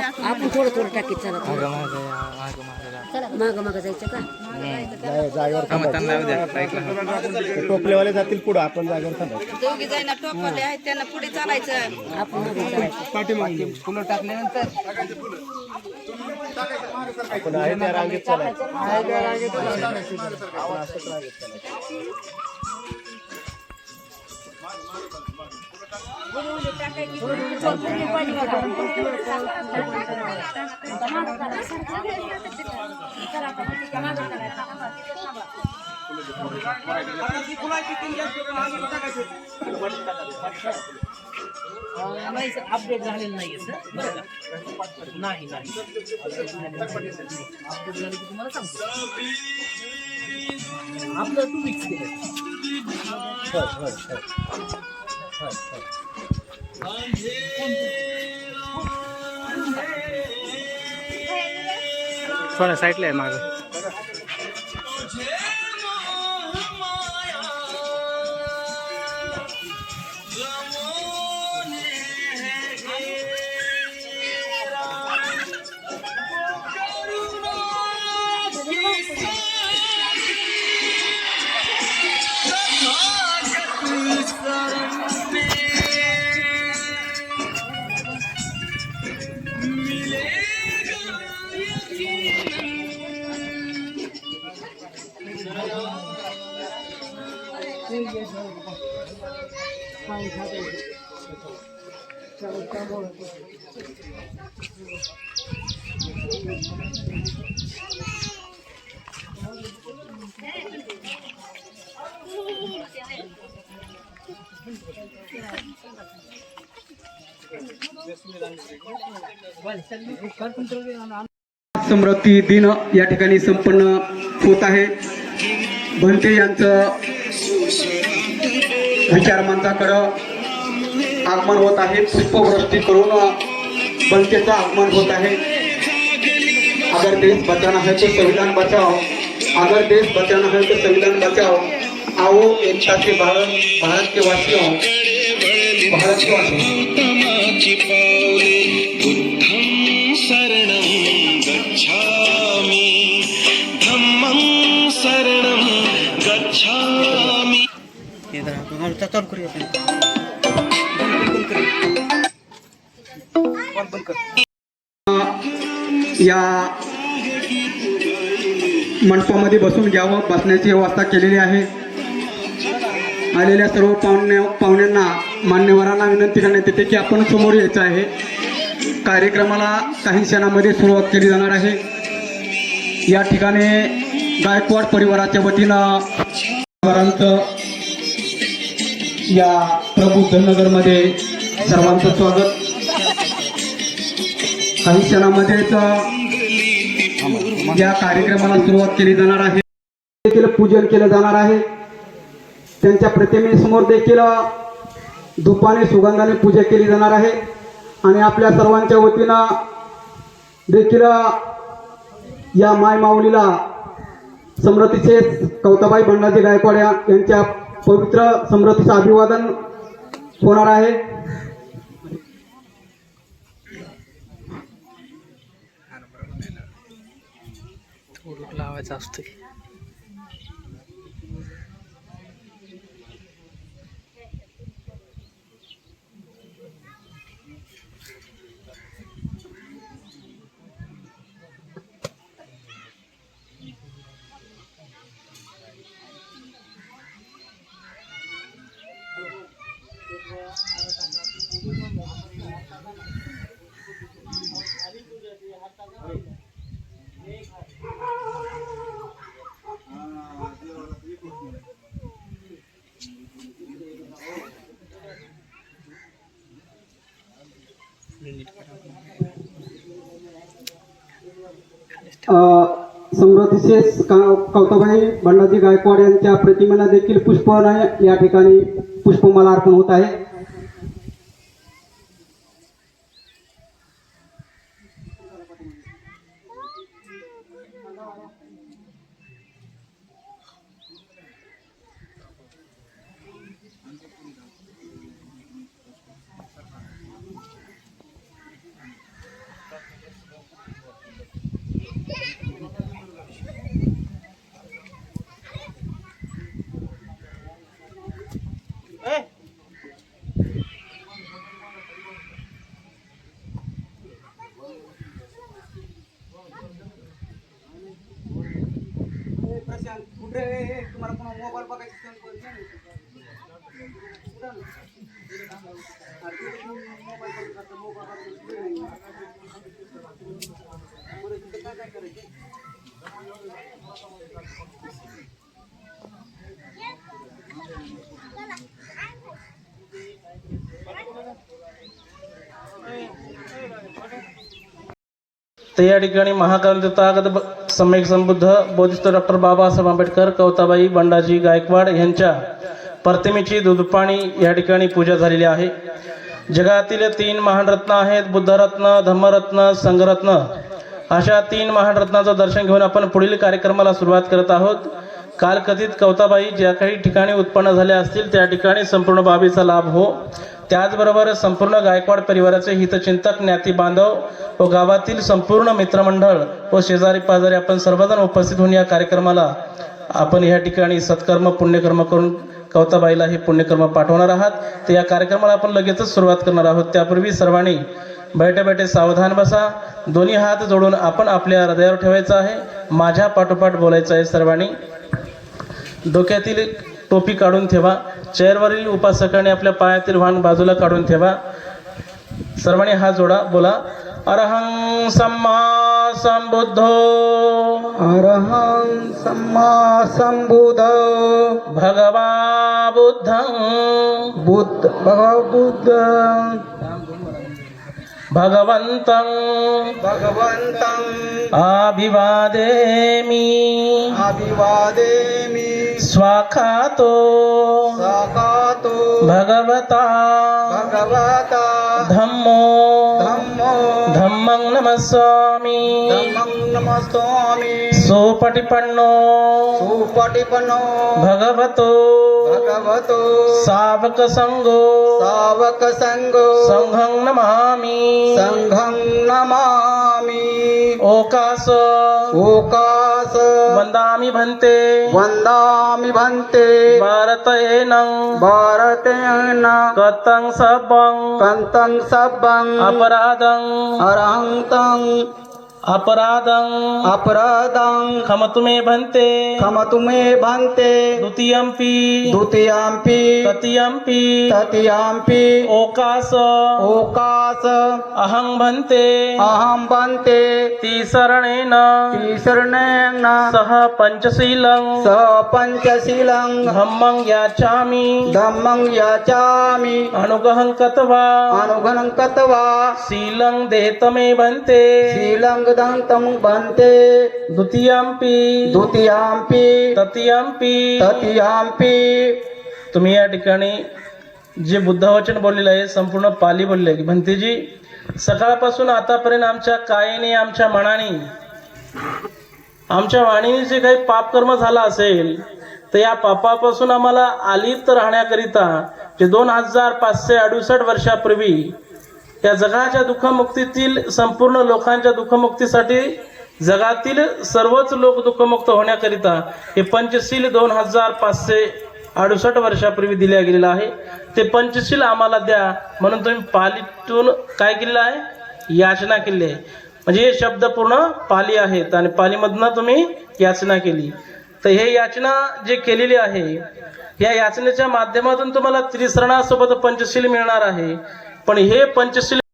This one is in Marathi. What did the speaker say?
आपण थोडं थोडं टाकीत चला माग माग जायचं का जागेवर टोपलेवाले जातील पुढे, आपण जागेवर थांबायचं. दोघी जाईना टोपले आहेत त्यांना पुढे चालायचं. आपण मागे चालायचं. पाठीमागे फुलं टाकल्यानंतर आपण आहे त्या रांगेत चालायचं. आहे त्या रांगेत चालायचं. आपण असंच रांगेत चालायचं. अपडेट झालेलं नाहीये सर. नाही अपडेट झाले की तुम्हाला सांगतो. आपलं 2 वीक्स केलं. थोडा साईडला आहे मागं. स्मृती दिन या ठिकाणी संपन्न होत आहे. भंते यांचं विचारमंचाकडं आगमन होत आहे. पुष्पवृष्टी करून भंतेचं आगमन होत आहे. अगर देश बचाना है तो संविधान बचाओ, अगर देश बचाना है तो संविधान बचाओ. आओ एकता के भारत के वासियों, भारत के वासियों. या मंडपामध्ये बसून घ्यावं, बसण्याची व्यवस्था केलेली आहे. आलेल्या सर्व पाहुण्यांना मान्यवरांना विनंती करण्यात येते की आपण समोर यायचं आहे. कार्यक्रमाला काही क्षणामध्ये सुरुवात केली जाणार आहे. या ठिकाणी गायकवाड परिवाराच्या वतीनं या प्रबुद्धनगरमध्ये सर्वांचं स्वागत. काही क्षणामध्येच या कार्यक्रमाला सुरुवात केली जाणार आहे. देखील पूजन केलं जाणार आहे. त्यांच्या प्रतिमेसमोर देखील धुपाने सुगंधाने पूजा केली जाणार आहे. आणि आपल्या सर्वांच्या वतीनं देखील या माय माऊलीला समृद्धीचे कौताबाई बंडाजी गायकवाड यांच्या पवित्र समृद्धीचं अभिवादन होणार आहे. थोडं लावायचं असतं. समृद्धीचे कौताबाई बंडाजी गायकवाड यांच्या प्रतिमेला देखील पुष्पाने या ठिकाणी पुष्पमाला अर्पण होत आहे. मोबाईल बघायची तर या ठिकाणी महाकाल तथागत सम्यक संबुद्ध बोधिसत्व डॉक्टर बाबासाहेब आंबेडकर कवताबाई बंडाजी गायकवाड यांच्या प्रतिमेची दूधपाणी या ठिकाणी पूजा झालेली आहे. जगातील 3 महान रत्न आहेत, बुद्धरत्न, धम्मरत्न, संघरत्न. अशा 3 महान रत्नाचं दर्शन घेऊन आपण पुढील कार्यक्रमाला सुरुवात करत आहोत. कालकथित कवताबाई ज्या काही ठिकाणी उत्पन्न झाल्या असतील त्या ठिकाणी संपूर्ण बाबीचा लाभ हो. त्याचबरोबर संपूर्ण गायकवाड परिवाराचे हितचिंतक, ज्ञाती बांधव व गावातील संपूर्ण मित्रमंडळ व शेजारी पाजारी आपण सर्वजण उपस्थित होऊन या कार्यक्रमाला आपण या ठिकाणी सत्कर्म पुण्यकर्म करून कवताबाईला हे पुण्यकर्म पाठवणार आहात. तर या कार्यक्रमाला आपण लगेचच सुरुवात करणार आहोत. त्यापूर्वी सर्वांनी बैठे बैठे सावधान बसा. दोन्ही हात जोडून आपण आपल्या हृदयावर ठेवायचं आहे. माझ्या पाठोपाठ बोलायचं आहे. सर्वांनी डोक्यातील टोपी काढून ठेवा. चेअरवरील उपासकाने आपल्या पायातील वाहन बाजूला काढून ठेवा. सर्वांनी हात जोडा. बोला अरहं सम्मा संबुद्धो. अरहं सम्मा संबुद्ध. भगवा बुद्धं. भगवा बुद्ध. भगवन्तं अभिवादेमि. स्वाखातो भगवता धम्मो धम्मं नमस्सामि. सुपटिपन्नो भगवतो सावक संगो संघं नमामि. ओकास वंदामि भन्ते. भारतेनं कतं सब्बं अपराधं खमतु मे भन्ते. द्वितीयंपि तृतीयंपि ओकास अहं भन्ते. तीसरणेन सह पंचशीलं धम्मं याचामि. अनुग्रहं कृत्वा शीलं देत मे भन्ते. द्वितीयंपि तृतीयंपि. तुम्ही या ठिकाणी जे बुद्धवचन बोललेलं आहे संपूर्ण पाली बोलले आहे. भंतेजी सकाळपासून आतापर्यंत आमच्या कायेने, आमच्या मनाने, आमच्या वाणीने जे काही पापकर्म झाला असेल तर या पापापासून आम्हाला अलिप्त राहण्याकरिता जे 2568 वर्षापूर्वी या जगाच्या दुःखमुक्तीतील संपूर्ण लोकांच्या दुःखमुक्तीसाठी जगातील सर्वच लोक दुःखमुक्त होण्याकरिता हे पंचशील 2568 वर्षापूर्वी दिल्या गेलेलं आहे. ते पंचशील आम्हाला द्या म्हणून तुम्ही पालीतून काय केलेलं आहे? याचना केली आहे. म्हणजे हे शब्द पूर्ण पाली आहेत आणि पालीमधनं तुम्ही याचना केली. तर हे याचना जे केलेली आहे या याचनेच्या माध्यमातून तुम्हाला त्रिसरणासोबत पंचशील मिळणार आहे. पण हे पंचशील